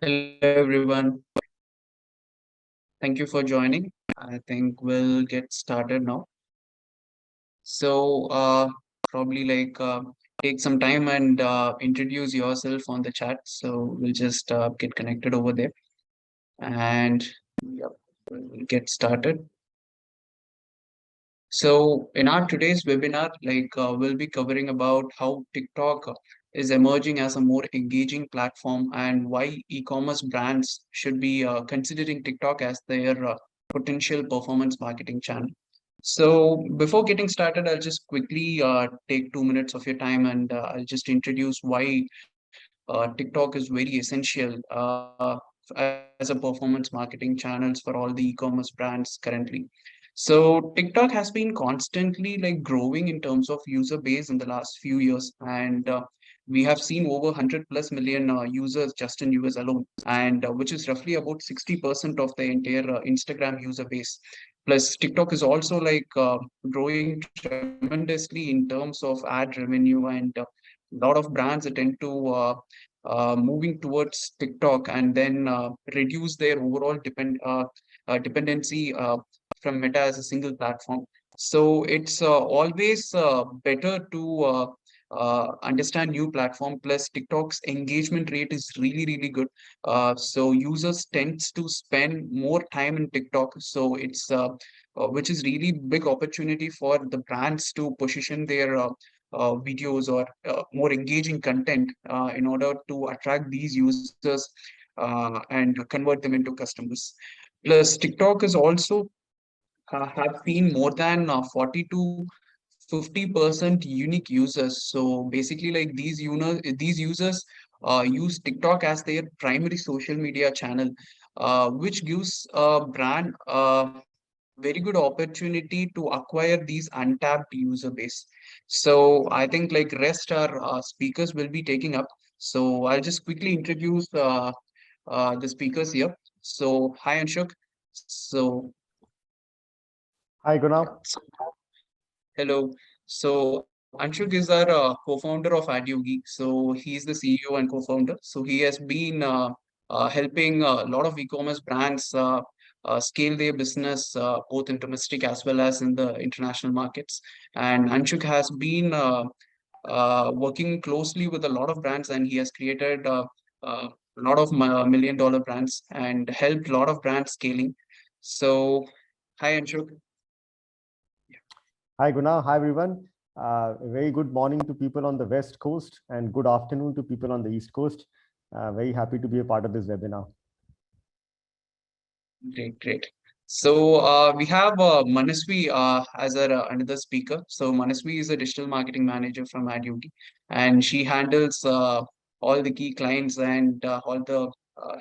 Hello everyone. Thank you for joining. I think we'll get started now. So probably take some time and introduce yourself on the chat. So we'll just get connected over there and yep, we'll get started. So in our today's webinar, we'll be covering about how TikTok is emerging as a more engaging platform and why e-commerce brands should be considering TikTok as their potential performance marketing channel. So before getting started, I'll just quickly take 2 minutes of your time and I'll just introduce why TikTok is very essential as a performance marketing channels for all the e-commerce brands currently. So TikTok has been constantly growing in terms of user base in the last few years, and we have seen over 100 plus million users just in US alone, and which is roughly about 60% of the entire Instagram user base. Plus, TikTok is also growing tremendously in terms of ad revenue, and a lot of brands tend to moving towards TikTok and then reduce their overall dependency from Meta as a single platform. So it's always better to understand new platform. Plus, TikTok's engagement rate is really good. So users tends to spend more time in TikTok. So it's which is really big opportunity for the brands to position their videos or more engaging content in order to attract these users and convert them into customers. Plus, TikTok is also have seen more than 40 to 50% unique users. So basically, these users use TikTok as their primary social media channel, which gives a brand very good opportunity to acquire these untapped user base. So I think rest our speakers will be taking up. So I'll just quickly introduce the speakers here. So hi Anshuk. So Hi, Guna. hello. So Anshuk is our co-founder of Adyogi. So he is the CEO and co-founder. So he has been helping a lot of e-commerce brands scale their business both in domestic as well as in the international markets. And Anshuk has been working closely with a lot of brands, and he has created a lot of million-dollar brands and helped a lot of brands scaling. So hi Anshuk. Hi, Guna. Hi, everyone. Very good morning to people on the West Coast and good afternoon to people on the East Coast. Very happy to be a part of this webinar. Great. So we have Manasvi as our another speaker. So Manasvi is a digital marketing manager from Adyogi, and she handles all the key clients and all the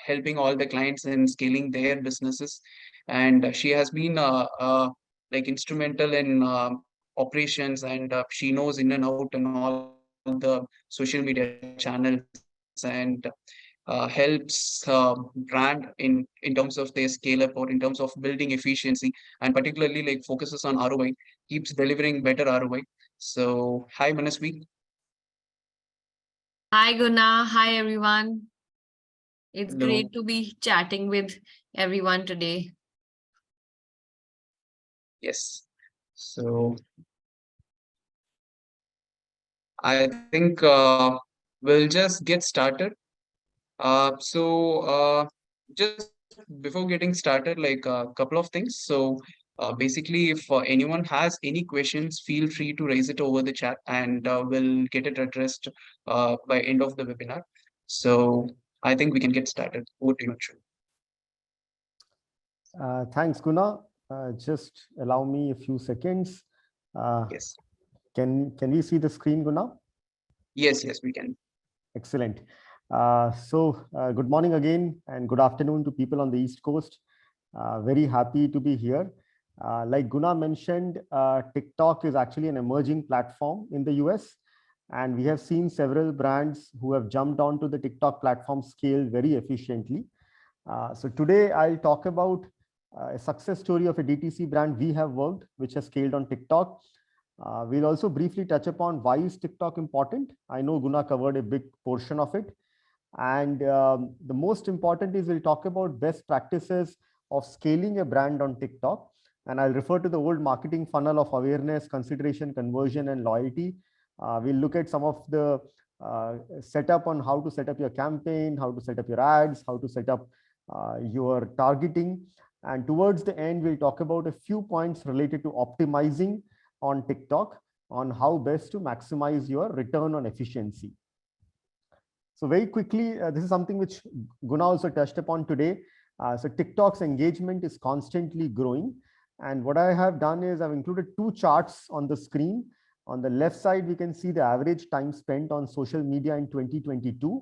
helping all the clients in scaling their businesses. And she has been instrumental in operations, and she knows in and out and all the social media channels and helps brand in terms of their scale up or in terms of building efficiency, and particularly focuses on ROI, keeps delivering better ROI. So hi Manasvi. Hi Guna, hi everyone. It's Hello. great to be chatting with everyone today. Yes. So I think we'll just get started. Just before getting started, a couple of things. So basically, if anyone has any questions, feel free to raise it over the chat, and we'll get it addressed by end of the webinar. So I think we can get started. Over to you, Anshu. Thanks, Guna. Just allow me a few seconds. Yes. Can we see the screen, Guna? Yes, we can. Excellent. Good morning again and good afternoon to people on the East Coast. Very happy to be here. Like Guna mentioned, TikTok is actually an emerging platform in the US, and we have seen several brands who have jumped onto the TikTok platform scale very efficiently. So today I'll talk about a success story of a DTC brand we have worked, which has scaled on TikTok. We'll also briefly touch upon why is TikTok important. I know Guna covered a big portion of it. And the most important is we'll talk about best practices of scaling a brand on TikTok. And I'll refer to the old marketing funnel of awareness, consideration, conversion, and loyalty. We'll look at some of the setup on how to set up your campaign, how to set up your ads, how to set up your targeting. And towards the end, we'll talk about a few points related to optimizing on TikTok, on how best to maximize your return on efficiency. So very quickly, this is something which Guna also touched upon today. So TikTok's engagement is constantly growing. And what I have done is I've included two charts on the screen. On the left side, we can see the average time spent on social media in 2022.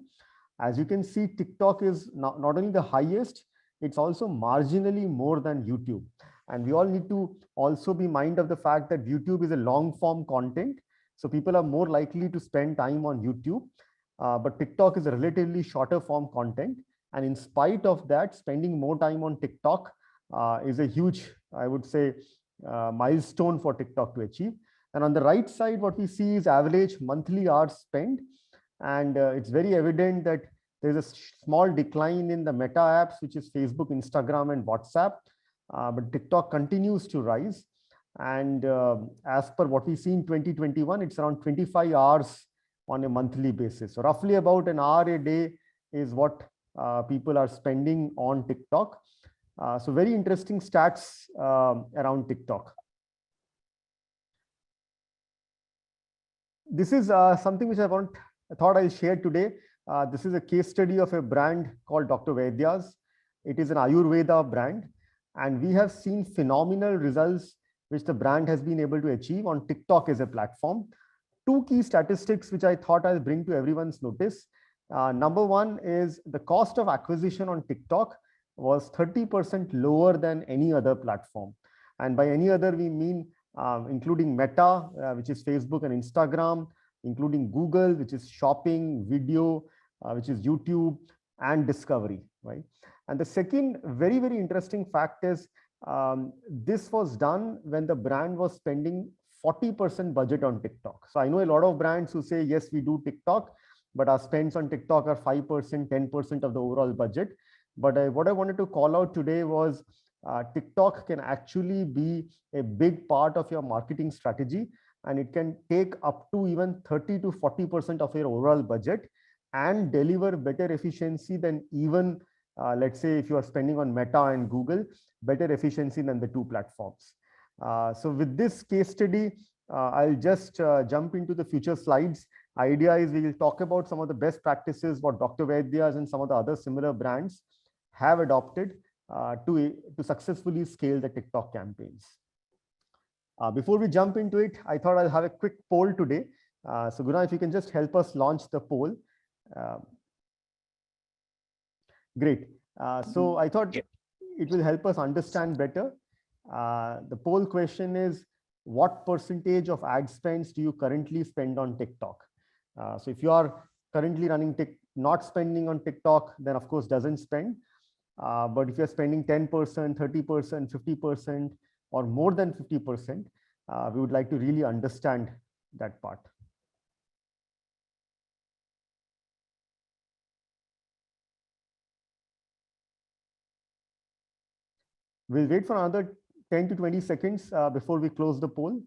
As you can see, TikTok is not only the highest, it's also marginally more than YouTube. And we all need to also be mindful of the fact that YouTube is a long form content. So people are more likely to spend time on YouTube. But TikTok is a relatively shorter form content. And in spite of that, spending more time on TikTok is a huge, I would say, milestone for TikTok to achieve. And on the right side, what we see is average monthly hours spent. And it's very evident that there's a small decline in the meta apps, which is Facebook, Instagram, and WhatsApp. But TikTok continues to rise. And as per what we see in 2021, it's around 25 hours on a monthly basis. So roughly about an hour a day is what people are spending on TikTok. So very interesting stats around TikTok. This is something which I thought I'll share today. This is a case study of a brand called Dr. Vaidya's. It is an Ayurveda brand, and we have seen phenomenal results which the brand has been able to achieve on TikTok as a platform. Two key statistics which I thought I'll bring to everyone's notice. Number one is the cost of acquisition on TikTok was 30% lower than any other platform. And by any other, we mean including Meta, which is Facebook and Instagram, including Google, which is shopping, video, which is YouTube, and discovery, right? And the second very, very interesting fact is this was done when the brand was spending 40% budget on TikTok. So I know a lot of brands who say, yes, we do TikTok, but our spends on TikTok are 5%, 10% of the overall budget. But what I wanted to call out today was TikTok can actually be a big part of your marketing strategy, and it can take up to even 30 to 40% of your overall budget and deliver better efficiency than even, let's say, if you are spending on Meta and Google, better efficiency than the two platforms. So with this case study, I'll just jump into the future slides. Idea is we will talk about some of the best practices what Dr. Vaidya's and some of the other similar brands have adopted to successfully scale the TikTok campaigns. Before we jump into it, I thought I'll have a quick poll today. So Guna, if you can just help us launch the poll. Great. So I thought it will help us understand better. The poll question is, what percentage of ad spends do you currently spend on TikTok? So if you are currently not spending on TikTok, then of course doesn't spend. But if you're spending 10%, 30%, 50%, or more than 50%, we would like to really understand that part. We'll wait for another 10 to 20 seconds before we close the poll.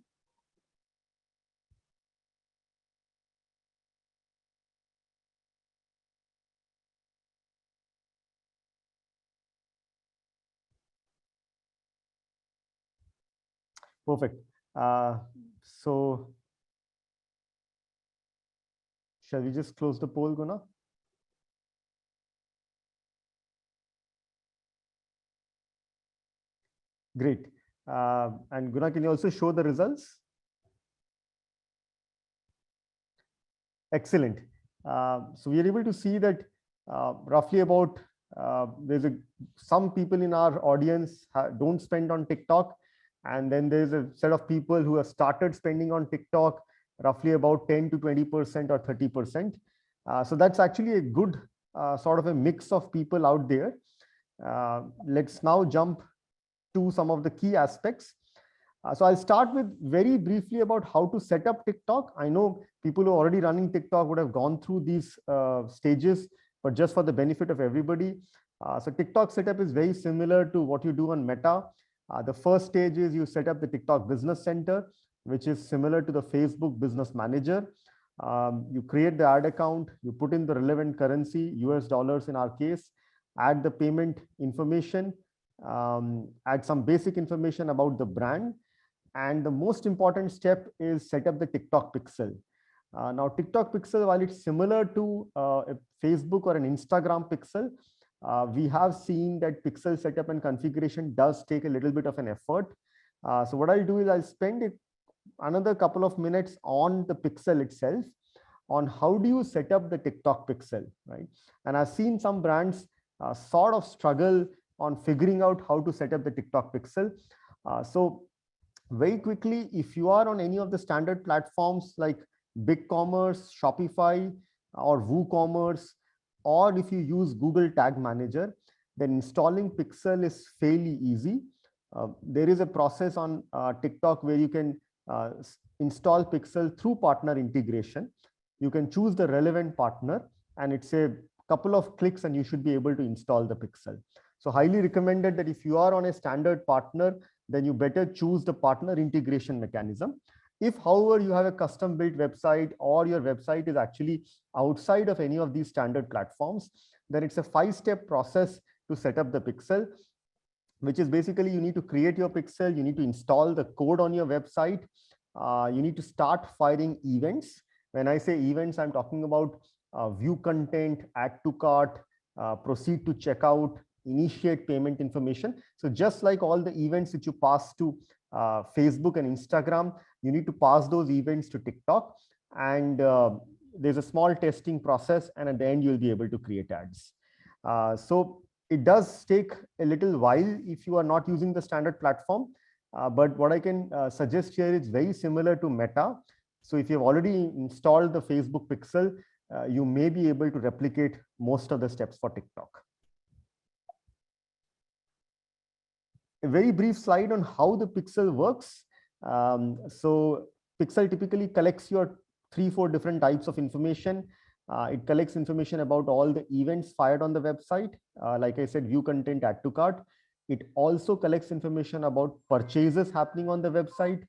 Perfect. So shall we just close the poll, Guna? Great. And Guna, can you also show the results? Excellent. So we are able to see that roughly about some people in our audience don't spend on TikTok. And then there's a set of people who have started spending on TikTok, roughly about 10 to 20% or 30%. So that's actually a good sort of a mix of people out there. Let's now jump to some of the key aspects. So I'll start with very briefly about how to set up TikTok. I know people who are already running TikTok would have gone through these stages but just for the benefit of everybody. So TikTok setup is very similar to what you do on Meta. The first stage is you set up the TikTok Business Center, which is similar to the Facebook Business Manager. You create the ad account, you put in the relevant currency, US dollars in our case, add the payment information, add some basic information about the brand. And the most important step is set up the TikTok pixel. Now, TikTok pixel, while it's similar to a Facebook or an Instagram pixel, we have seen that pixel setup and configuration does take a little bit of an effort. So what I'll do is I'll spend another couple of minutes on the pixel itself, on how do you set up the TikTok pixel, right? And I've seen some brands sort of struggle on figuring out how to set up the TikTok pixel. So very quickly, if you are on any of the standard platforms like BigCommerce, Shopify, or WooCommerce, or if you use Google Tag Manager, then installing Pixel is fairly easy. There is a process on TikTok where you can install Pixel through partner integration. You can choose the relevant partner, and it's a couple of clicks and you should be able to install the Pixel. So highly recommended that if you are on a standard partner, then you better choose the partner integration mechanism. If, however, you have a custom built website or your website is actually outside of any of these standard platforms, then it's a 5-step process to set up the pixel, which is basically you need to create your pixel, you need to install the code on your website, you need to start firing events. When I say events, I'm talking about view content, add to cart, proceed to checkout, initiate payment information. So just like all the events which you pass to Facebook and Instagram, you need to pass those events to TikTok, and there's a small testing process, and at the end you'll be able to create ads. So it does take a little while if you are not using the standard platform, but what I can suggest here is very similar to Meta. So if you've already installed the Facebook pixel, you may be able to replicate most of the steps for TikTok. A very brief slide on how the pixel works. So pixel typically collects your 3-4 different types of information. It collects information about all the events fired on the website. Like I said, view content, add to cart. It also collects information about purchases happening on the website,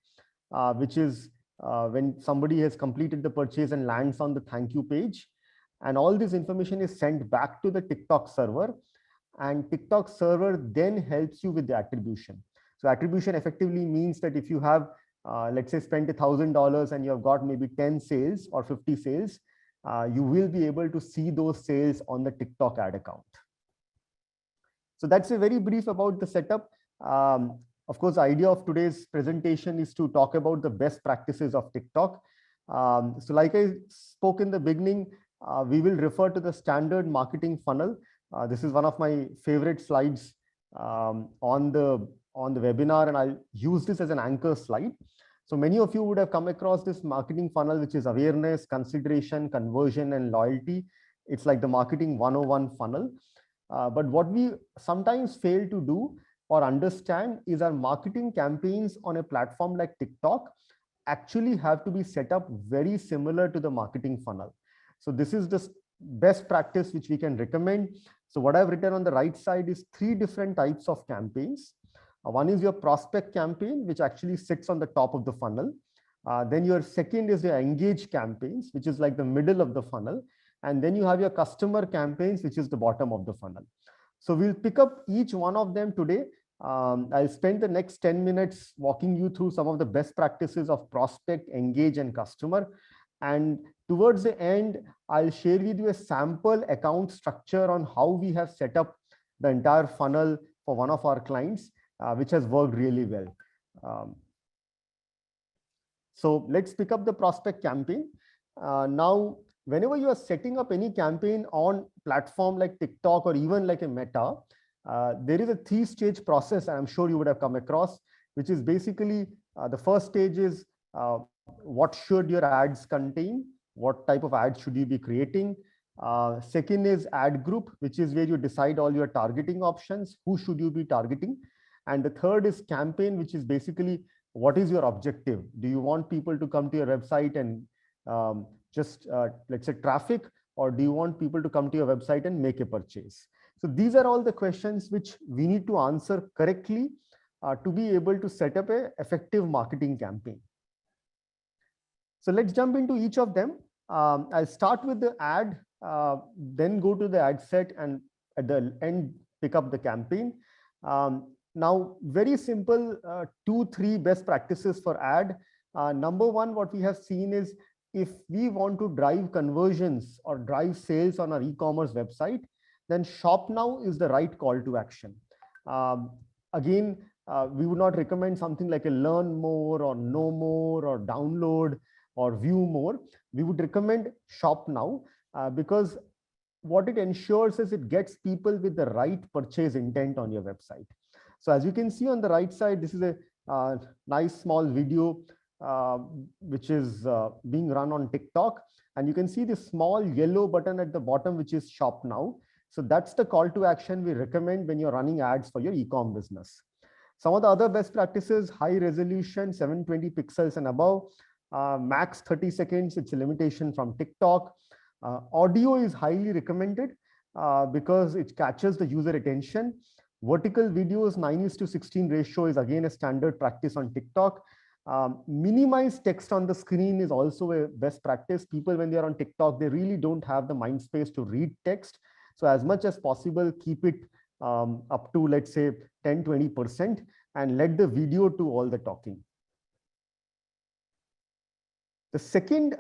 which is when somebody has completed the purchase and lands on the thank you page. And all this information is sent back to the TikTok server, and TikTok server then helps you with the attribution. So attribution effectively means that if you have, let's say, spent $1,000 and you have got maybe 10 sales or 50 sales, you will be able to see those sales on the TikTok ad account. So that's a very brief about the setup. Of course, the idea of today's presentation is to talk about the best practices of TikTok. So like I spoke in the beginning, we will refer to the standard marketing funnel. This is one of my favorite slides on the webinar, and I'll use this as an anchor slide. So many of you would have come across this marketing funnel, which is awareness, consideration, conversion, and loyalty. It's like the marketing 101 funnel. But what we sometimes fail to do or understand is our marketing campaigns on a platform like TikTok actually have to be set up very similar to the marketing funnel. So this is the best practice which we can recommend. So what I've written on the right side is 3 different types of campaigns. One is your prospect campaign, which actually sits on the top of the funnel. Then your second is your engage campaigns, which is like the middle of the funnel. And then you have your customer campaigns, which is the bottom of the funnel. So we'll pick up each one of them today. I'll spend the next 10 minutes walking you through some of the best practices of prospect, engage, and customer. And towards the end, I'll share with you a sample account structure on how we have set up the entire funnel for one of our clients, which has worked really well. So let's pick up the prospect campaign. Now, whenever you are setting up any campaign on platform like TikTok or even like a Meta, there is a 3-stage process I'm sure you would have come across, which is basically the first stage is what should your ads contain? What type of ads should you be creating? Second is ad group, which is where you decide all your targeting options. Who should you be targeting? And the third is campaign, which is basically what is your objective? Do you want people to come to your website and just let's say traffic, or do you want people to come to your website and make a purchase? So these are all the questions which we need to answer correctly to be able to set up an effective marketing campaign. So let's jump into each of them. I'll start with the ad, then go to the ad set, and at the end, pick up the campaign. Now, very simple, 2-3 best practices for ad. Number one, what we have seen is if we want to drive conversions or drive sales on our e-commerce website, then shop now is the right call to action. Again, we would not recommend something like a learn more or know more or download or view more. We would recommend shop now because what it ensures is it gets people with the right purchase intent on your website. So as you can see on the right side, this is a nice small video which is being run on TikTok. And you can see the small yellow button at the bottom, which is shop now. So that's the call to action we recommend when you're running ads for your e-com business. Some of the other best practices: high resolution, 720 pixels and above, max 30 seconds. It's a limitation from TikTok. Audio is highly recommended because it catches the user attention. Vertical videos, 9:16 ratio is again a standard practice on TikTok. Minimize text on the screen is also a best practice. People, when they're on TikTok, they really don't have the mind space to read text. So as much as possible, keep it up to, let's say, 10-20% and let the video do all the talking. The second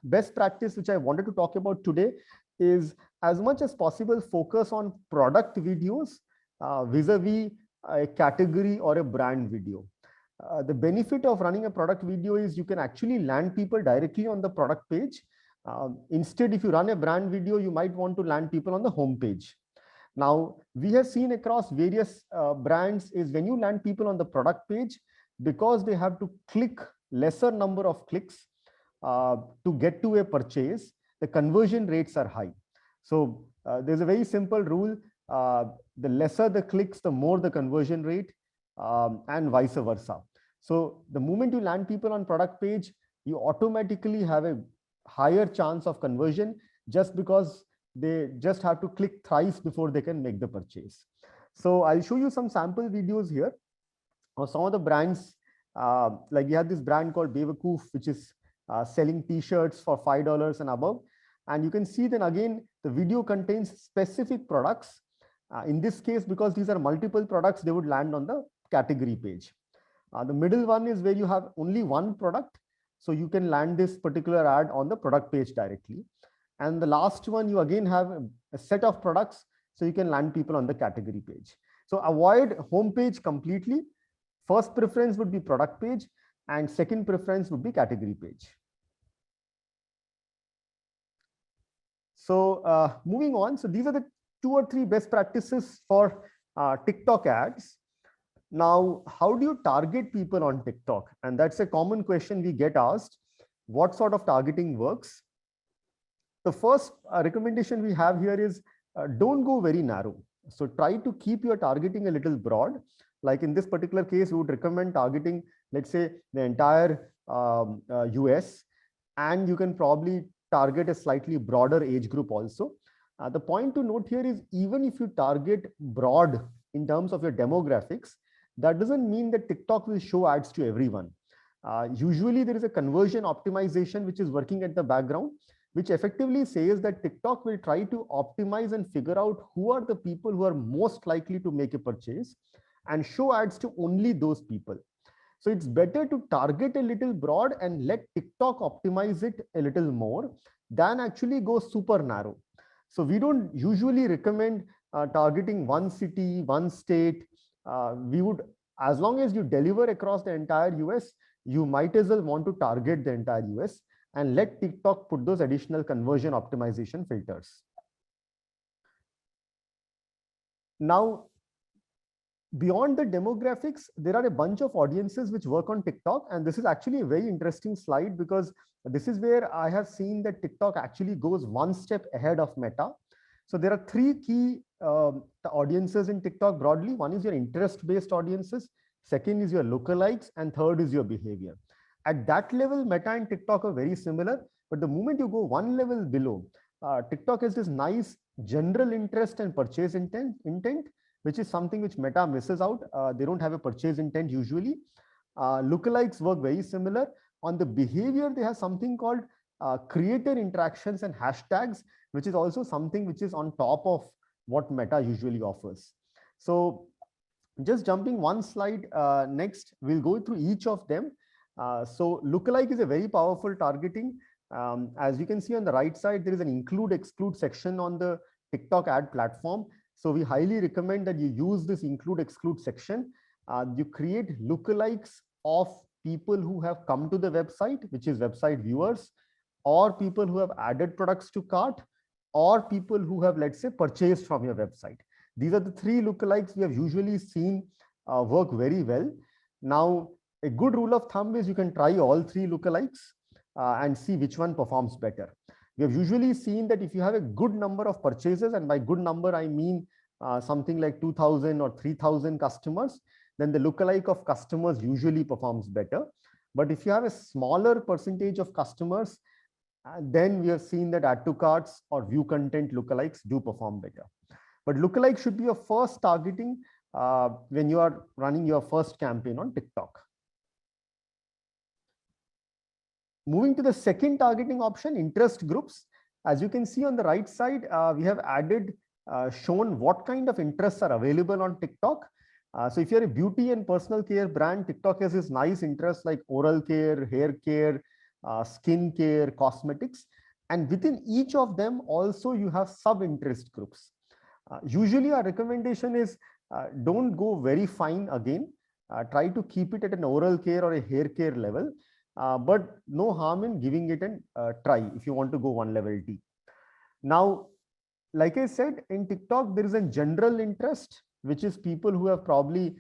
best practice which I wanted to talk about today is, as much as possible, focus on product videos vis-a-vis a category or a brand video. The benefit of running a product video is you can actually land people directly on the product page. Instead, if you run a brand video, you might want to land people on the home page. Now, we have seen across various brands is when you land people on the product page, because they have to click lesser number of clicks to get to a purchase, the conversion rates are high. So there's a very simple rule. The lesser the clicks, the more the conversion rate, and vice versa. So the moment you land people on product page, you automatically have a higher chance of conversion just because they just have to click thrice before they can make the purchase. So I'll show you some sample videos here of some of the brands. Like we have this brand called Bewakoof, which is selling t-shirts for $5 and above. And you can see then again, the video contains specific products. In this case, because these are multiple products, they would land on the category page. The middle one is where you have only one product. So you can land this particular ad on the product page directly. And the last one, you again have a set of products. So you can land people on the category page. So avoid home page completely. First preference would be product page and second preference would be category page. So moving on. So these are the 2 or 3 best practices for TikTok ads. Now, how do you target people on TikTok? And that's a common question we get asked. What sort of targeting works? The first recommendation we have here is don't go very narrow. So try to keep your targeting a little broad. Like in this particular case, we would recommend targeting, let's say, the entire US, and you can probably target a slightly broader age group also. The point to note here is even if you target broad in terms of your demographics, that doesn't mean that TikTok will show ads to everyone. Usually there is a conversion optimization which is working at the background, which effectively says that TikTok will try to optimize and figure out who are the people who are most likely to make a purchase and show ads to only those people. So it's better to target a little broad and let TikTok optimize it a little more than actually go super narrow. So we don't usually recommend targeting one city, one state. We would, as long as you deliver across the entire US, you might as well want to target the entire US and let TikTok put those additional conversion optimization filters. Now, beyond the demographics, there are a bunch of audiences which work on TikTok. And this is actually a very interesting slide because this is where I have seen that TikTok actually goes one step ahead of Meta. So there are 3 key audiences in TikTok broadly. One is your interest-based audiences. Second is your lookalikes. And third is your behavior. At that level, Meta and TikTok are very similar. But the moment you go one level below, TikTok has this nice general interest and purchase intent, which is something which Meta misses out. They don't have a purchase intent usually. Lookalikes work very similar. On the behavior, they have something called creator interactions and hashtags, which is also something which is on top of what Meta usually offers. So just jumping one slide next, we'll go through each of them. So lookalike is a very powerful targeting. As you can see on the right side, there is an include exclude section on the TikTok ad platform. So we highly recommend that you use this include exclude section. You create lookalikes of people who have come to the website, which is website viewers, or people who have added products to cart, or people who have, let's say, purchased from your website. These are the three lookalikes we have usually seen work very well. Now, a good rule of thumb is you can try all three lookalikes and see which one performs better. We have usually seen that if you have a good number of purchases, and by good number, I mean something like 2,000 or 3,000 customers, then the lookalike of customers usually performs better. But if you have a smaller percentage of customers, then we have seen that add to carts or view content lookalikes do perform better. But lookalike should be your first targeting when you are running your first campaign on TikTok. Moving to the second targeting option, interest groups. As you can see on the right side, we have added, shown what kind of interests are available on TikTok. So if you're a beauty and personal care brand, TikTok has this nice interests like oral care, hair care, skin care, cosmetics. And within each of them also you have sub-interest groups. Usually our recommendation is don't go very fine again. Try to keep it at an oral care or a hair care level. But no harm in giving it a try if you want to go one level deep. Now, like I said, in TikTok, there is a general interest, which is people who have probably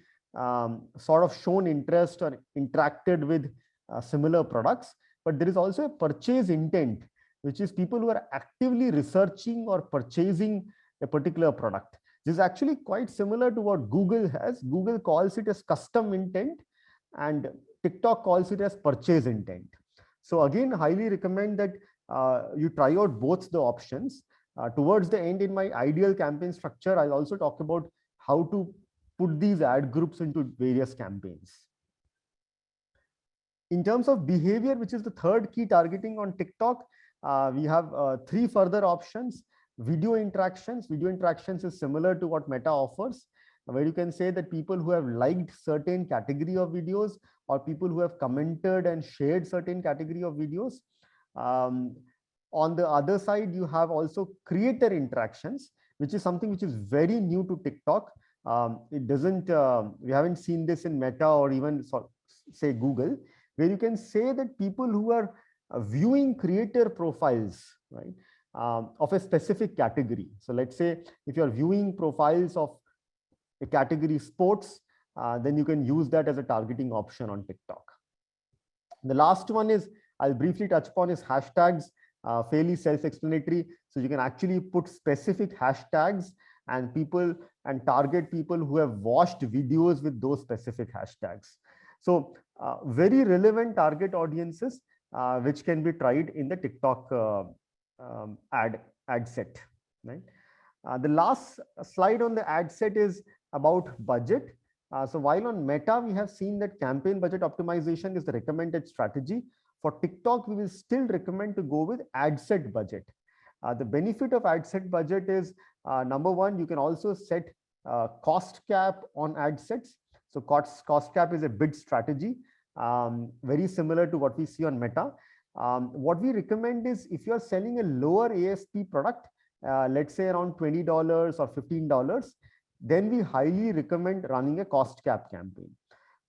sort of shown interest or interacted with similar products. But there is also a purchase intent, which is people who are actively researching or purchasing a particular product. This is actually quite similar to what Google has. Google calls it as custom intent, and TikTok calls it as purchase intent. So again, highly recommend that you try out both the options. Towards the end in my ideal campaign structure, I'll also talk about how to put these ad groups into various campaigns. In terms of behavior, which is the third key targeting on TikTok, we have three further options. Video interactions. Video interactions is similar to what Meta offers, where you can say that people who have liked certain category of videos or people who have commented and shared certain category of videos. On the other side, you have also creator interactions, which is something which is very new to TikTok. It doesn't, we haven't seen this in Meta or even say Google, where you can say that people who are viewing creator profiles, right, of a specific category. So let's say if you're viewing profiles of a category sports, then you can use that as a targeting option on TikTok. The last one is, I'll briefly touch upon, is hashtags, fairly self-explanatory. So you can actually put specific hashtags and target people who have watched videos with those specific hashtags. So very relevant target audiences, which can be tried in the TikTok ad set, right? The last slide on the ad set is about budget. So while on Meta, we have seen that campaign budget optimization is the recommended strategy. For TikTok, we will still recommend to go with ad set budget. The benefit of ad set budget is, number one, you can also set cost cap on ad sets. So cost cap is a bid strategy, very similar to what we see on Meta. What we recommend is, if you're selling a lower ASP product, let's say around $20 or $15, then we highly recommend running a cost cap campaign.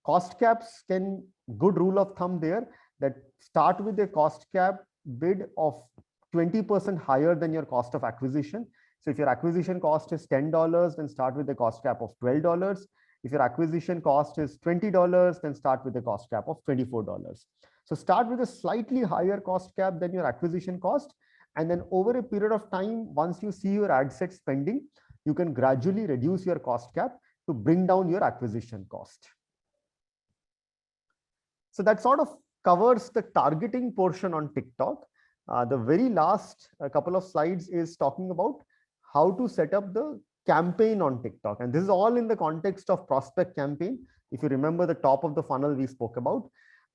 Cost caps can, good rule of thumb there, that start with a cost cap bid of 20% higher than your cost of acquisition. So if your acquisition cost is $10, then start with a cost cap of $12. If your acquisition cost is $20, then start with a cost cap of $24. So start with a slightly higher cost cap than your acquisition cost. And then over a period of time, once you see your ad set spending, you can gradually reduce your cost cap to bring down your acquisition cost. So that sort of covers the targeting portion on TikTok. The very last couple of slides is talking about how to set up the campaign on TikTok. And this is all in the context of prospect campaign. If you remember the top of the funnel we spoke about.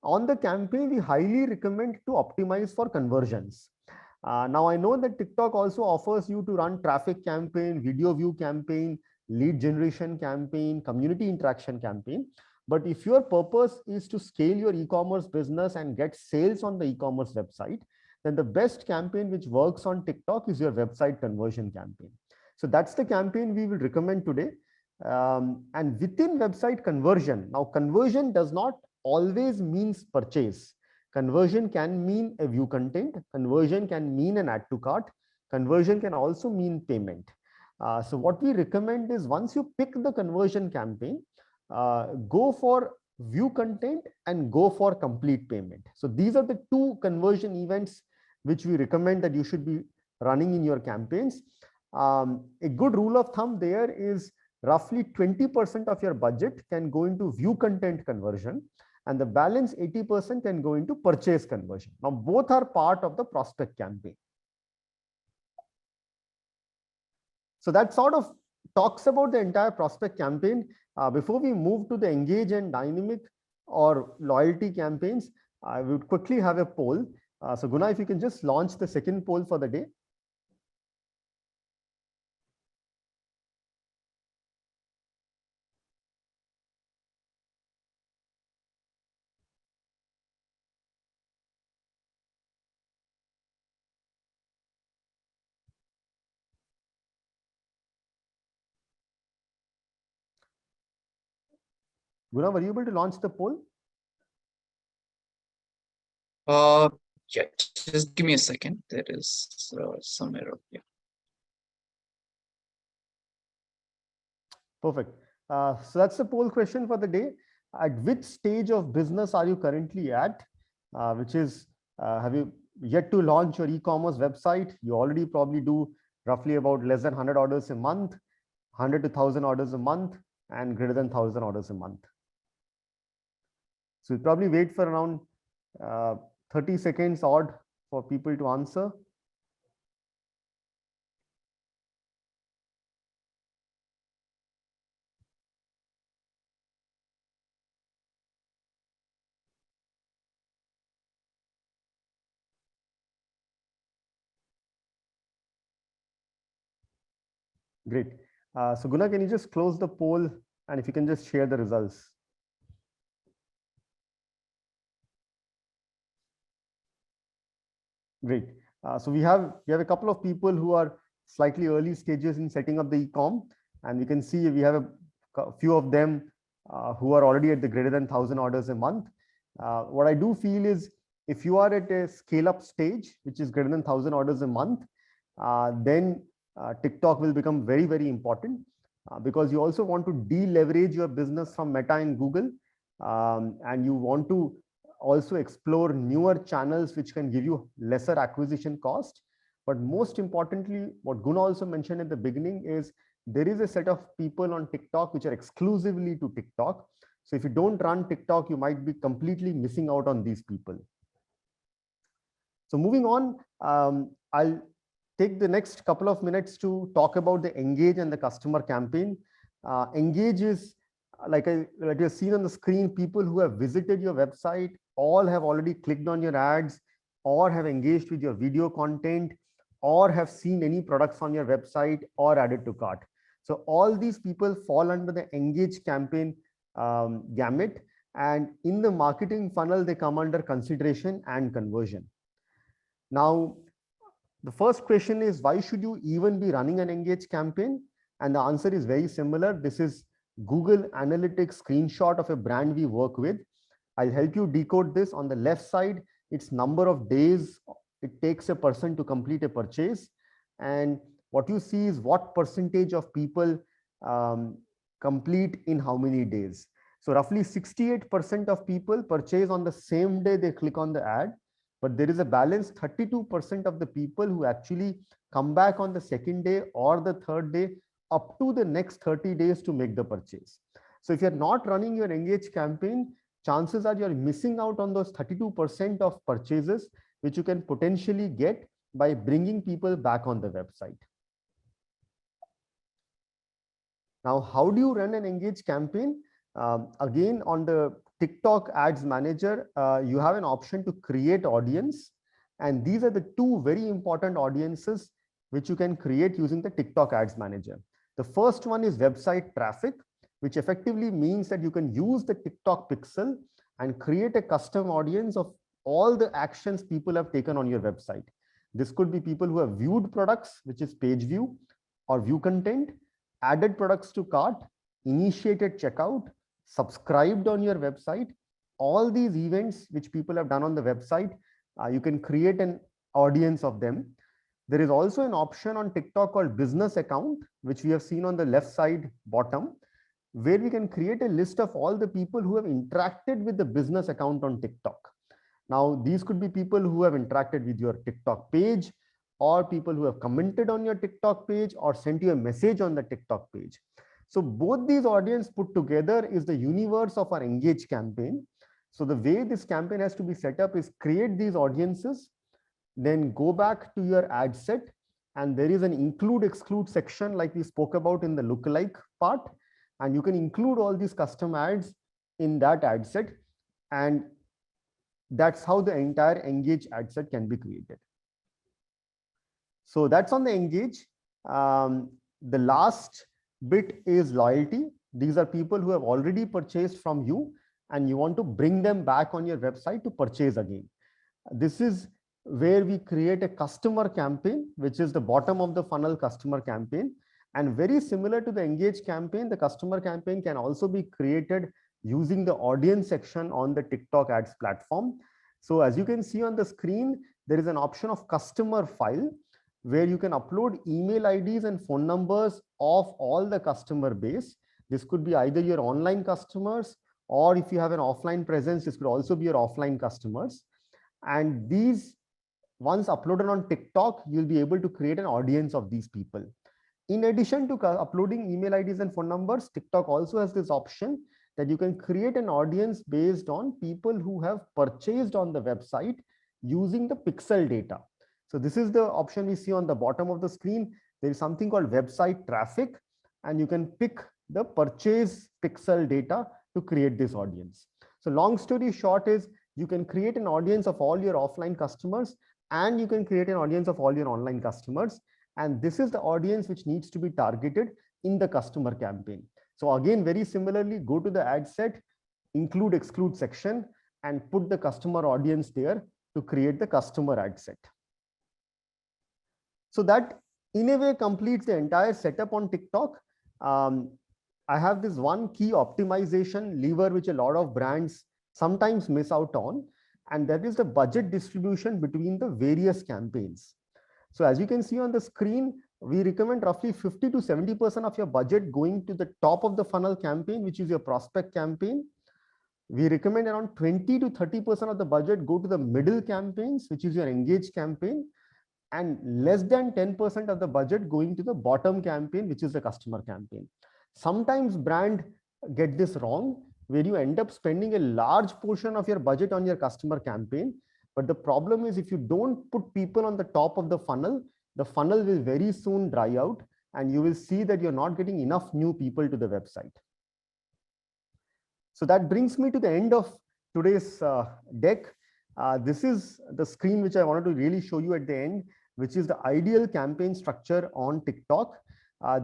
On the campaign, we highly recommend to optimize for conversions. Now, I know that TikTok also offers you to run traffic campaign, video view campaign, lead generation campaign, community interaction campaign. But if your purpose is to scale your e-commerce business and get sales on the e-commerce website, then the best campaign which works on TikTok is your website conversion campaign. So that's the campaign we will recommend today. And within website conversion, now conversion does not always means purchase. Conversion can mean a view content. Conversion can mean an add to cart. Conversion can also mean payment. So what we recommend is once you pick the conversion campaign, go for view content and go for complete payment. So these are the two conversion events which we recommend that you should be running in your campaigns. A good rule of thumb there is roughly 20% of your budget can go into view content conversion, and the balance 80% can go into purchase conversion. Now, both are part of the prospect campaign. So that sort of talks about the entire prospect campaign. Before we move to the engage and dynamic or loyalty campaigns, I would quickly have a poll. So Guna, if you can just launch the second poll for the day. Guna, were you able to launch the poll? Yeah, just give me a second. There is some error. Yeah. Perfect. So that's the poll question for the day. At which stage of business are you currently at? Which is, have you yet to launch your e-commerce website? You already probably do roughly about less than 100 orders a month, 100 to 1,000 orders a month, and greater than 1,000 orders a month. So we'll probably wait for around 30 seconds odd for people to answer. Great. So Guna, can you just close the poll, and if you can just share the results? Great. So we have a couple of people who are slightly early stages in setting up the e-com, and we can see we have a few of them who are already at the greater than 1,000 orders a month. What I do feel is if you are at a scale up stage, which is greater than 1,000 orders a month, then TikTok will become very, very important because you also want to deleverage your business from Meta and Google, and you want to also explore newer channels which can give you lesser acquisition cost. But most importantly, what Guna also mentioned at the beginning is there is a set of people on TikTok which are exclusively to TikTok. So if you don't run TikTok, you might be completely missing out on these people. So moving on, I'll take the next couple of minutes to talk about the engage and the customer campaign. Engage is like you've seen on the screen, people who have visited your website all have already clicked on your ads or have engaged with your video content or have seen any products on your website or added to cart. So all these people fall under the engage campaign gamut, and in the marketing funnel, they come under consideration and conversion. Now, the first question is, why should you even be running an engage campaign? And the answer is very similar. This is Google Analytics screenshot of a brand we work with. I'll help you decode this. On the left side, it's number of days it takes a person to complete a purchase. And what you see is what percentage of people complete in how many days. So roughly 68% of people purchase on the same day they click on the ad. But there is a balance 32% of the people who actually come back on the second day or the third day up to the next 30 days to make the purchase. So if you're not running your engage campaign, chances are you're missing out on those 32% of purchases which you can potentially get by bringing people back on the website. Now, how do you run an engaged campaign? Again, on the TikTok Ads Manager, you have an option to create audience. And these are the two very important audiences which you can create using the TikTok Ads Manager. The first one is website traffic, which effectively means that you can use the TikTok pixel and create a custom audience of all the actions people have taken on your website. This could be people who have viewed products, which is page view or view content, added products to cart, initiated checkout, subscribed on your website. All these events which people have done on the website, you can create an audience of them. There is also an option on TikTok called business account, which we have seen on the left side bottom, where we can create a list of all the people who have interacted with the business account on TikTok. Now, these could be people who have interacted with your TikTok page, or people who have commented on your TikTok page or sent you a message on the TikTok page. So both these audience put together is the universe of our engage campaign. So the way this campaign has to be set up is create these audiences, then go back to your ad set, and there is an include exclude section like we spoke about in the lookalike part, and you can include all these custom ads in that ad set, and that's how the entire engage ad set can be created. So that's on the engage. The last bit is loyalty. These are people who have already purchased from you and you want to bring them back on your website to purchase again. This is where we create a customer campaign, which is the bottom of the funnel customer campaign. And very similar to the engage campaign, the customer campaign can also be created using the audience section on the TikTok ads platform. So as you can see on the screen, there is an option of customer file where you can upload email IDs and phone numbers of all the customer base. This could be either your online customers, or if you have an offline presence, this could also be your offline customers. And these, once uploaded on TikTok, you'll be able to create an audience of these people. In addition to uploading email IDs and phone numbers, TikTok also has this option that you can create an audience based on people who have purchased on the website using the pixel data. So this is the option we see on the bottom of the screen. There is something called website traffic, and you can pick the purchase pixel data to create this audience. So long story short is you can create an audience of all your offline customers, and you can create an audience of all your online customers. And this is the audience which needs to be targeted in the customer campaign. So again, very similarly, go to the ad set, include exclude section, and put the customer audience there to create the customer ad set. So that in a way completes the entire setup on TikTok. I have this one key optimization lever which a lot of brands sometimes miss out on, and that is the budget distribution between the various campaigns. So as you can see on the screen, we recommend roughly 50 to 70% of your budget going to the top of the funnel campaign, which is your prospect campaign. We recommend around 20 to 30% of the budget go to the middle campaigns, which is your engage campaign, and less than 10% of the budget going to the bottom campaign, which is the customer campaign. Sometimes brand get this wrong, where you end up spending a large portion of your budget on your customer campaign. But the problem is if you don't put people on the top of the funnel will very soon dry out, and you will see that you're not getting enough new people to the website. So that brings me to the end of today's deck. This is the screen which I wanted to really show you at the end, which is the ideal campaign structure on TikTok.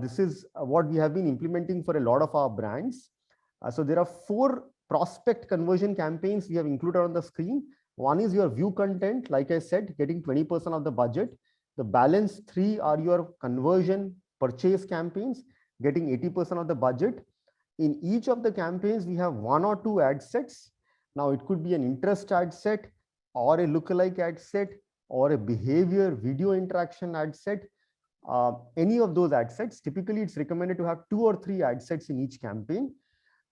This is what we have been implementing for a lot of our brands. So there are 4 prospect conversion campaigns we have included on the screen. One is your view content, like I said, getting 20% of the budget. The balance 3 are your conversion purchase campaigns, getting 80% of the budget. In each of the campaigns, we have 1 or 2 ad sets. Now it could be an interest ad set, or a lookalike ad set, or a behavior video interaction ad set. Any of those ad sets. Typically, it's recommended to have 2 or 3 ad sets in each campaign.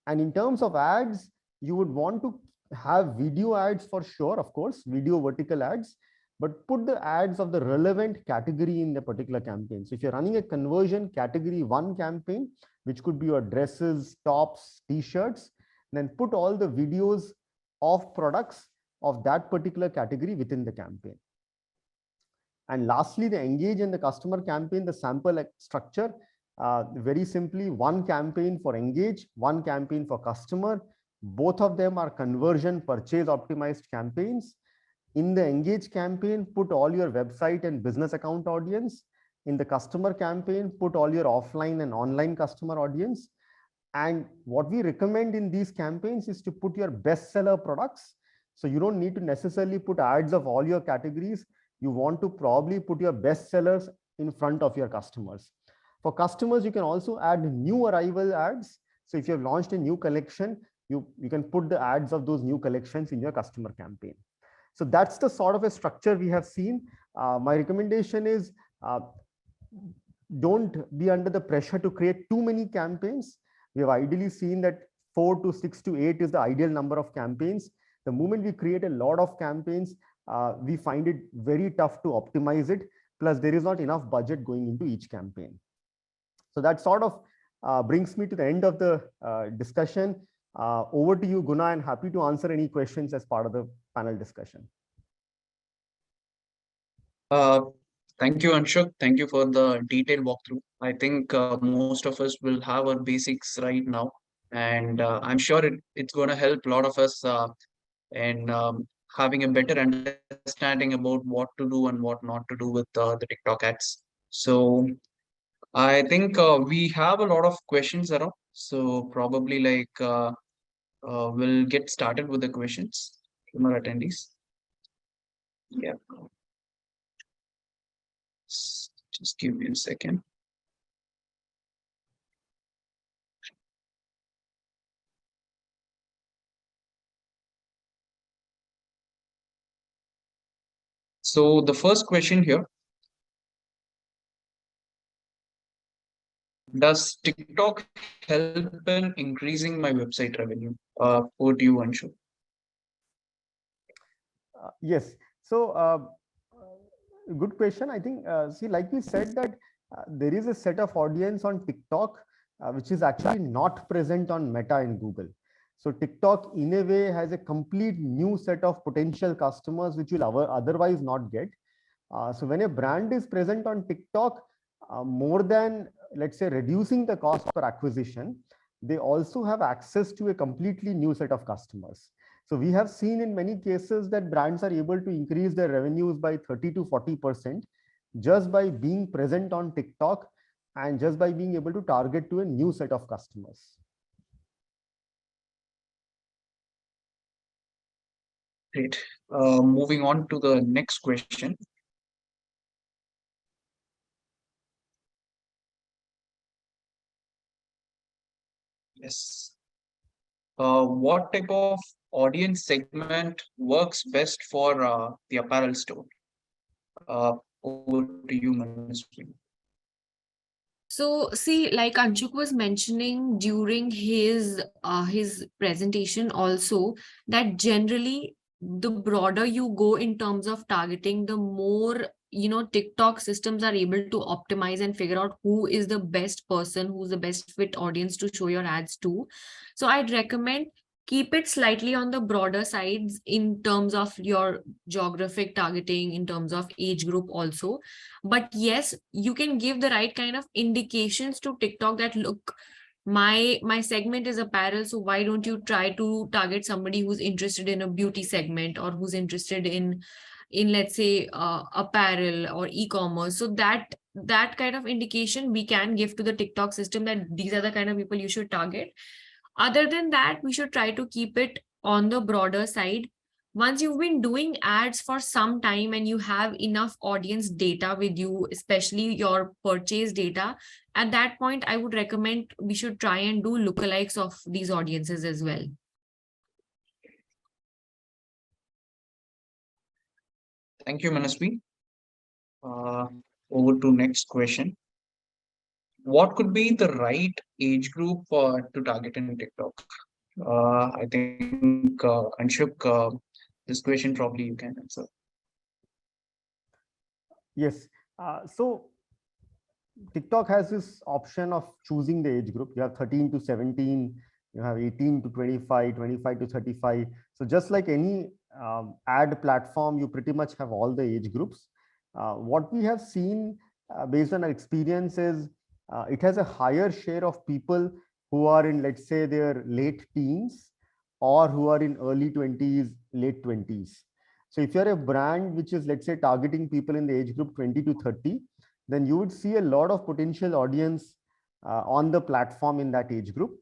And in terms of ads, you would want to have video ads for sure, of course, video vertical ads, but put the ads of the relevant category in the particular campaign. So if you're running a conversion category 1 campaign, which could be your dresses, tops, t-shirts, then put all the videos of products of that particular category within the campaign. And lastly, the engage in the customer campaign, the sample structure, very simply, one campaign for engage, one campaign for customer. Both of them are conversion purchase optimized campaigns. In the engage campaign, put all your website and business account audience. In the customer campaign, put all your offline and online customer audience. And what we recommend in these campaigns is to put your bestseller products. So you don't need to necessarily put ads of all your categories. You want to probably put your best sellers in front of your customers. For customers, you can also add new arrival ads. So if you have launched a new collection, you can put the ads of those new collections in your customer campaign. So that's the sort of a structure we have seen. My recommendation is don't be under the pressure to create too many campaigns. We have ideally seen that 4 to 6 to 8 is the ideal number of campaigns. The moment we create a lot of campaigns, we find it very tough to optimize it. Plus, there is not enough budget going into each campaign. So that sort of brings me to the end of the discussion. Over to you, Guna, and happy to answer any questions as part of the panel discussion. Thank you, Anshuk. Thank you for the detailed walkthrough. I think most of us will have our basics right now, and I'm sure it's going to help a lot of us in having a better understanding about what to do and what not to do with the TikTok ads. So I think we have a lot of questions around. So probably we'll get started with the questions from our attendees. Yeah. Just give me a second. So the first question here, does TikTok help in increasing my website revenue? Over to you, Anshu. Yes. So good question. I think, see, like we said that there is a set of audience on TikTok, which is actually not present on Meta in Google. So TikTok in a way has a complete new set of potential customers, which will otherwise not get. So when a brand is present on TikTok, more than, let's say, reducing the cost per acquisition, they also have access to a completely new set of customers. So we have seen in many cases that brands are able to increase their revenues by 30 to 40% just by being present on TikTok and just by being able to target to a new set of customers. Great. Moving on to the next question. Yes. What type of audience segment works best for the apparel store? Over to you, Manasvi. So see, like Anshuk was mentioning during his presentation also, that generally the broader you go in terms of targeting, the more TikTok systems are able to optimize and figure out who is the best person, who's the best fit audience to show your ads to. So I'd recommend keep it slightly on the broader sides in terms of your geographic targeting, in terms of age group also. But yes, you can give the right kind of indications to TikTok that look, my segment is apparel, so why don't you try to target somebody who's interested in a beauty segment or who's interested in let's say apparel or e-commerce. So that kind of indication we can give to the TikTok system that these are the kind of people you should target. Other than that, we should try to keep it on the broader side. Once you've been doing ads for some time and you have enough audience data with you, especially your purchase data, at that point, I would recommend we should try and do lookalikes of these audiences as well. Thank you, Manasvi. Over to next question. What could be the right age group to target in TikTok? I think Anshuk, this question probably you can answer. Yes. So TikTok has this option of choosing the age group. You have 13 to 17, you have 18 to 25, 25 to 35. So just like any ad platform, you pretty much have all the age groups. What we have seen based on our experience is it has a higher share of people who are in, let's say, their late teens or who are in early 20s, late 20s. So if you're a brand which is, let's say, targeting people in the age group 20 to 30, then you would see a lot of potential audience on the platform in that age group.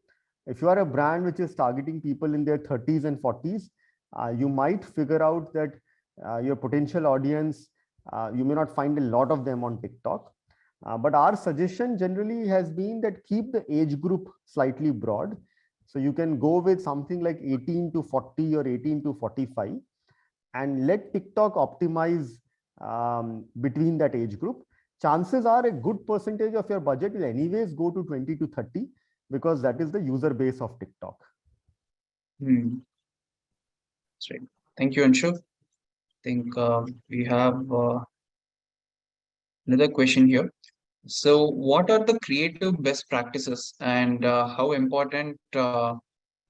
If you are a brand which is targeting people in their 30s and 40s, you might figure out that your potential audience, you may not find a lot of them on TikTok. But our suggestion generally has been that keep the age group slightly broad. So you can go with something like 18 to 40 or 18 to 45 and let TikTok optimize between that age group. Chances are a good percentage of your budget will anyways go to 20 to 30 because that is the user base of TikTok. That's right. Thank you, Anshu. I think we have another question here. So, what are the creative best practices and how important uh,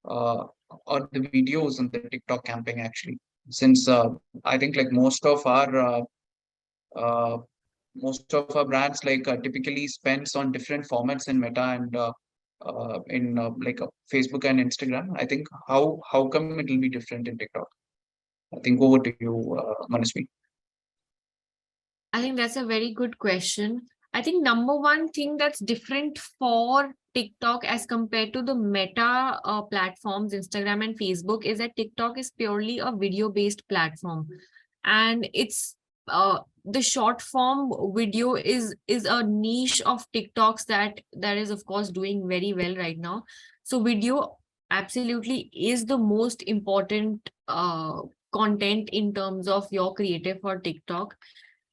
are the videos on the TikTok campaign actually? Since I think like uh, most of our brands like typically spends on different formats in Meta and in like Facebook and Instagram. I think how come it will be different in TikTok? I think over to you, Manasvi. I think that's a very good question. I think number one thing that's different for TikTok as compared to the Meta platforms, Instagram and Facebook, is that TikTok is purely a video-based platform, and it's the short form video is a niche of TikToks that is of course doing very well right now. So video absolutely is the most important content in terms of your creative for TikTok.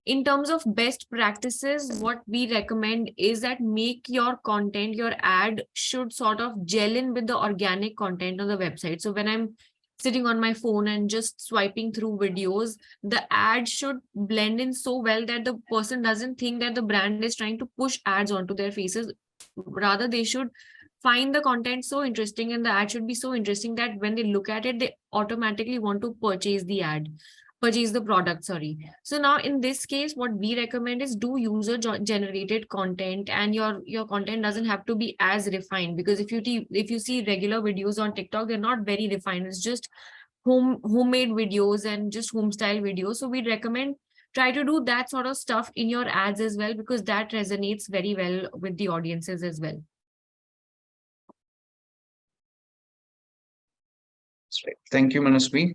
In terms of best practices, what we recommend is that make your content, your ad should sort of gel in with the organic content on the website. So when I'm sitting on my phone and just swiping through videos, the ad should blend in so well that the person doesn't think that the brand is trying to push ads onto their faces. Rather, they should find the content so interesting and the ad should be so interesting that when they look at it, they automatically want to purchase the product, sorry. So now in this case, what we recommend is do user generated content, and your content doesn't have to be as refined, because if you see regular videos on TikTok, they're not very refined. It's just homemade videos and just home style videos. So we recommend try to do that sort of stuff in your ads as well, because that resonates very well with the audiences as well. That's right. Thank you, Manasvi.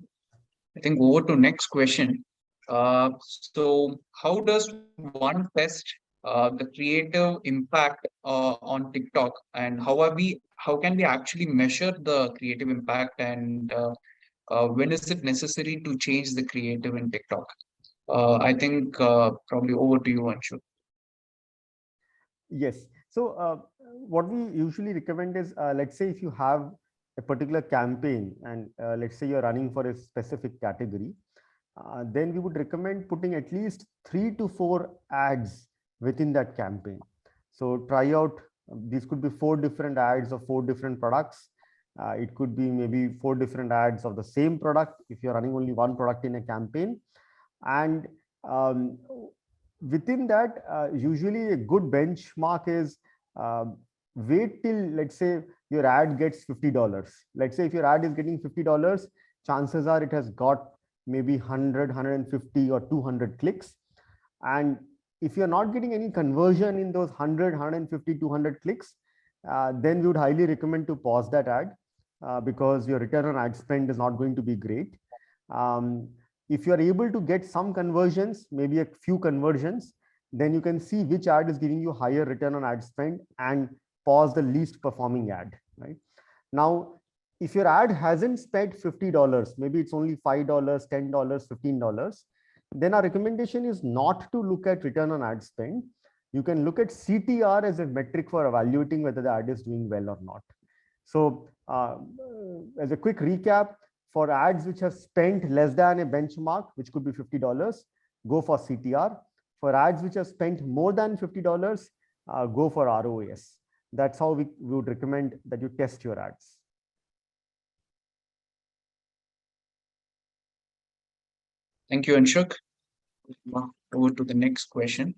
I think over to next question. So how does one test the creative impact on TikTok, and how can we actually measure the creative impact, and when is it necessary to change the creative in TikTok? I think probably over to you, Anshu. Yes. So what we usually recommend is, let's say if you have a particular campaign and let's say you're running for a specific category, then we would recommend putting at least 3 to 4 ads within that campaign. So try out, these could be 4 different ads of 4 different products. It could be maybe 4 different ads of the same product if you're running only one product in a campaign. And um, within that, usually a good benchmark is wait till, let's say, your ad gets $50. Let's say if your ad is getting $50, chances are it has got maybe 100, 150 or 200 clicks. And if you're not getting any conversion in those 100, 150, 200 clicks, then we would highly recommend to pause that ad because your return on ad spend is not going to be great. If you're able to get some conversions, maybe a few conversions, then you can see which ad is giving you higher return on ad spend and pause the least performing ad, right? Now, if your ad hasn't spent $50, maybe it's only $5, $10, $15, then our recommendation is not to look at return on ad spend. You can look at CTR as a metric for evaluating whether the ad is doing well or not. So as a quick recap, for ads which have spent less than a benchmark, which could be $50, go for CTR. For ads which have spent more than $50, go for ROAS. That's how we would recommend that you test your ads. Thank you, Anshuk. Now, over to the next question.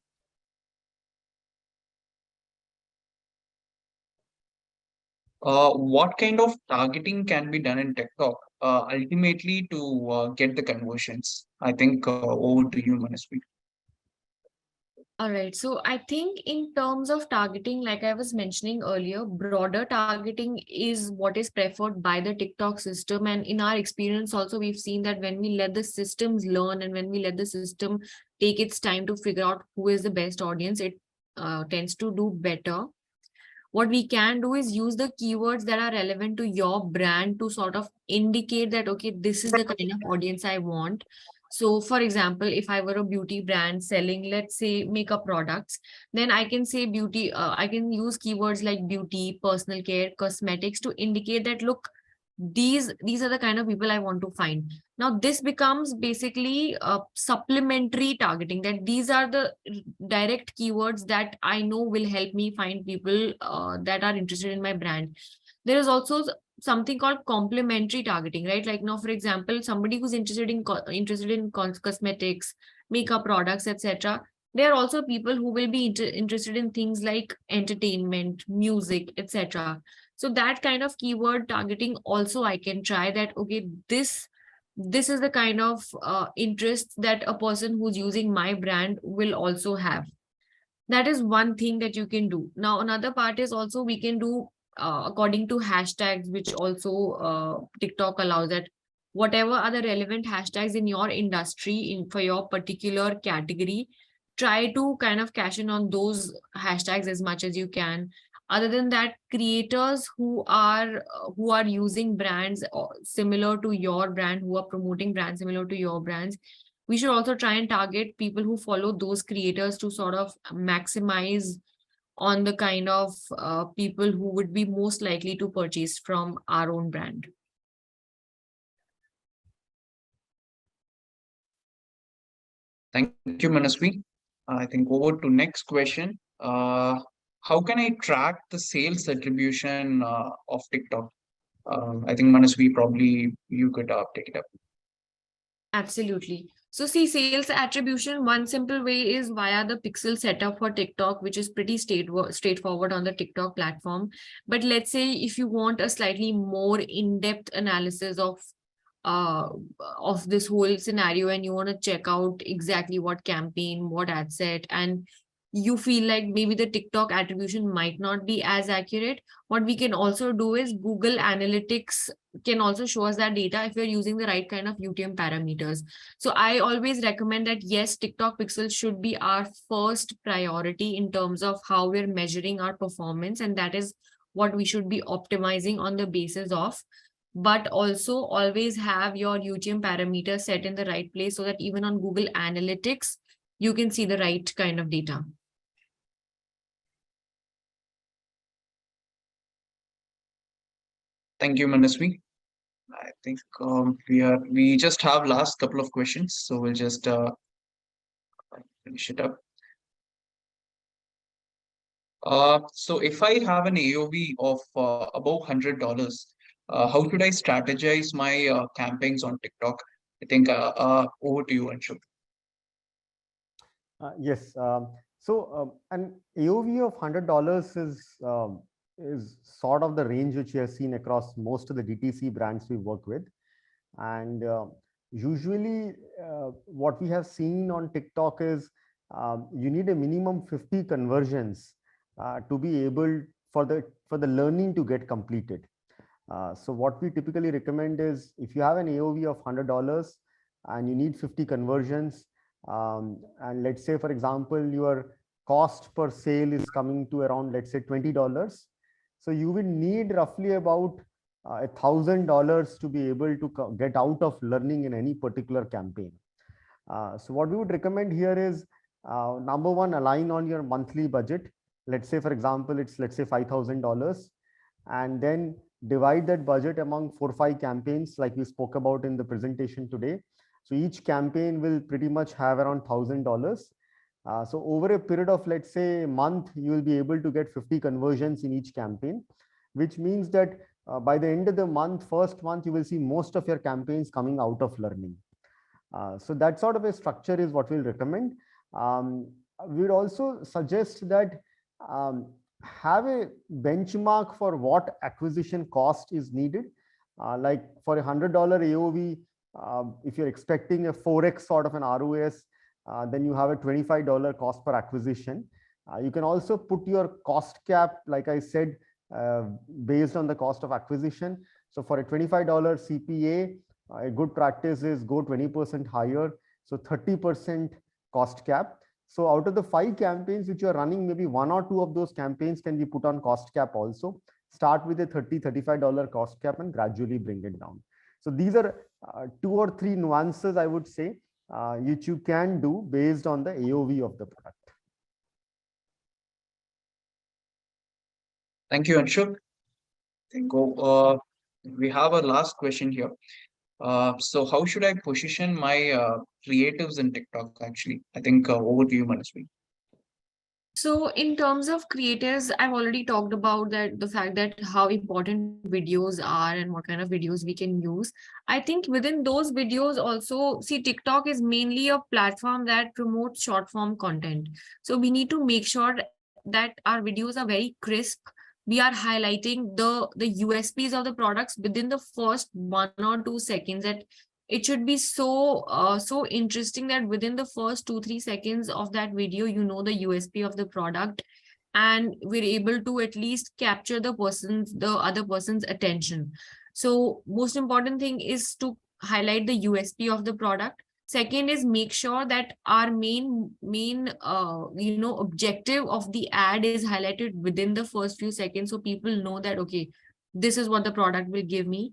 What kind of targeting can be done in TikTok ultimately to get the conversions? I think over to you, Manasvi. All right. So I think in terms of targeting, like I was mentioning earlier, broader targeting is what is preferred by the TikTok system. And in our experience, also, we've seen that when we let the systems learn and when we let the system take its time to figure out who is the best audience, it tends to do better. What we can do is use the keywords that are relevant to your brand to sort of indicate that, okay, this is the kind of audience I want. So for example, if I were a beauty brand selling, let's say, makeup products, then I can say beauty, I can use keywords like beauty, personal care, cosmetics to indicate that, look, these are the kind of people I want to find. Now this becomes basically supplementary targeting, that these are the direct keywords that I know will help me find people that are interested in my brand. There is also something called complementary targeting, right? Like now, for example, somebody who's interested in cosmetics, makeup products, etc. There are also people who will be interested in things like entertainment, music, etc. So that kind of keyword targeting also I can try that, okay, this is the kind of interest that a person who's using my brand will also have. That is one thing that you can do. Now another part is also we can do according to hashtags, which also TikTok allows, that whatever are the relevant hashtags in your industry, in for your particular category, try to kind of cash in on those hashtags as much as you can. Other than that, creators who are using brands similar to your brand, who are promoting brands similar to your brands, we should also try and target people who follow those creators to sort of maximize on the kind of people who would be most likely to purchase from our own brand. Thank you, Manasvi. I think over to next question. How can I track the sales attribution of TikTok? I think Manasvi, probably you could take it up. Absolutely. So see, sales attribution, one simple way is via the pixel setup for TikTok, which is pretty straightforward on the TikTok platform. But let's say if you want a slightly more in-depth analysis uh, of this whole scenario, and you want to check out exactly what campaign, what ad set, and you feel like maybe the TikTok attribution might not be as accurate, what we can also do is Google Analytics can also show us that data if you're using the right kind of UTM parameters. So I always recommend that, yes, TikTok pixels should be our first priority in terms of how we're measuring our performance, and that is what we should be optimizing on the basis of. But also always have your UTM parameters set in the right place so that even on Google Analytics, you can see the right kind of data. Thank you, Manasvi. I think we just have last couple of questions, so we'll just finish it up. So if I have an AOV of above $100, how should I strategize my campaigns on TikTok? I think over to you, Anshul. Yes. An AOV of $100 is sort of the range which we have seen across most of the DTC brands we work with. And usually, what we have seen on TikTok is you need a minimum 50 conversions to be able for the learning to get completed. So what we typically recommend is, if you have an AOV of $100 and you need 50 conversions, and let's say, for example, your cost per sale is coming to around, let's say, $20. So you will need roughly about $1,000 to be able to get out of learning in any particular campaign. So what we would recommend here is, number one, align on your monthly budget. Let's say, for example, let's say $5,000, and then divide that budget among 4 or 5 campaigns like we spoke about in the presentation today. So each campaign will pretty much have around $1,000. So over a period of, let's say, a month, you will be able to get 50 conversions in each campaign, which means that by the end of the month, first month, you will see most of your campaigns coming out of learning. So that sort of a structure is what we'll recommend. We would also suggest that um, have a benchmark for what acquisition cost is needed. Like for $100 AOV, if you're expecting a 4x sort of an ROS, then you have a $25 cost per acquisition. You can also put your cost cap, like I said, based on the cost of acquisition. So for a $25 CPA, a good practice is go 20% higher, so 30% cost cap. So out of the 5 campaigns which you are running, maybe 1 or 2 of those campaigns can be put on cost cap also. Start with a $35 cost cap and gradually bring it down. So these are 2 or 3 nuances, I would say, which you can do based on the AOV of the product. Thank you, Anshul. We have a last question here. So how should I position my creatives in TikTok actually? I think over to you, Manasvi. So in terms of creators, I've already talked about that, the fact that how important videos are and what kind of videos we can use. I think within those videos also, see, TikTok is mainly a platform that promotes short form content. So we need to make sure that our videos are very crisp. We are highlighting the USPs of the products within the first 1 or 2 seconds. That it should be so interesting that within the first 2-3 seconds of that video, you know the USP of the product, and we're able to at least capture the other person's attention. So most important thing is to highlight the USP of the product. Second is make sure that our main objective of the ad is highlighted within the first few seconds, so people know that okay, this is what the product will give me.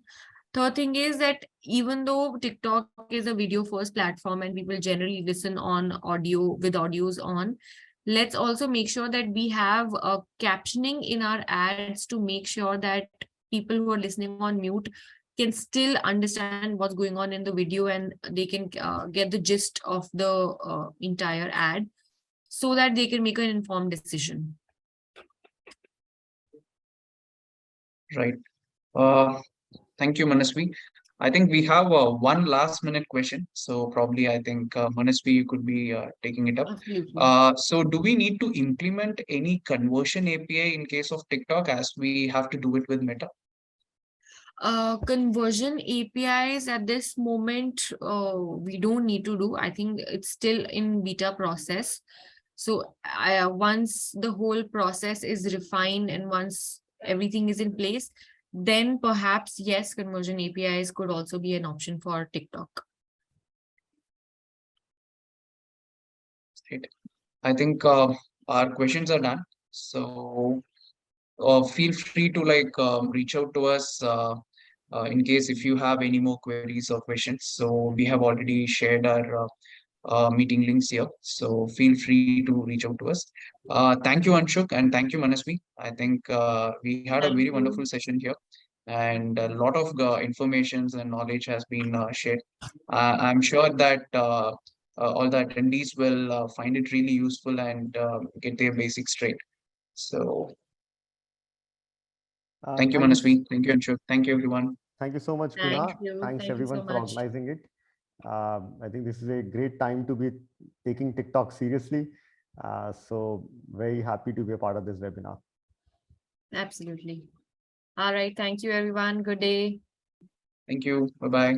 Third thing is that even though TikTok is a video first platform and people generally listen on audio with audios on, let's also make sure that we have captioning in our ads to make sure that people who are listening on mute can still understand what's going on in the video, and they can get the gist of the entire ad so that they can make an informed decision. Right. Thank you, Manasvi. I think we have one last minute question. So probably I think Manasvi, you could be taking it up. Absolutely. So do we need to implement any conversion API in case of TikTok as we have to do it with Meta? Conversion APIs at this moment, we don't need to do. I think it's still in beta process. So once the whole process is refined and once everything is in place, then perhaps, yes, conversion APIs could also be an option for TikTok. Right. I think our questions are done. So feel free to reach out to us in case if you have any more queries or questions. So we have already shared our meeting links here. So feel free to reach out to us. Thank you, Anshuk, and thank you, Manasvi. I think we had a very Thank wonderful you. session here, and a lot of informations and knowledge has been shared. I'm sure that all the attendees will find it really useful and get their basics straight. So thank you, Thank you. Manasvi. Thank you, Anshuk. Thank you, everyone. Thank you so much, Thank Guna. you. Thanks Thank you so everyone for much. organizing it. I think this is a great time to be taking TikTok seriously. So very happy to be a part of this webinar. Absolutely. All right. Thank you, everyone. Good day. Thank you. Bye bye.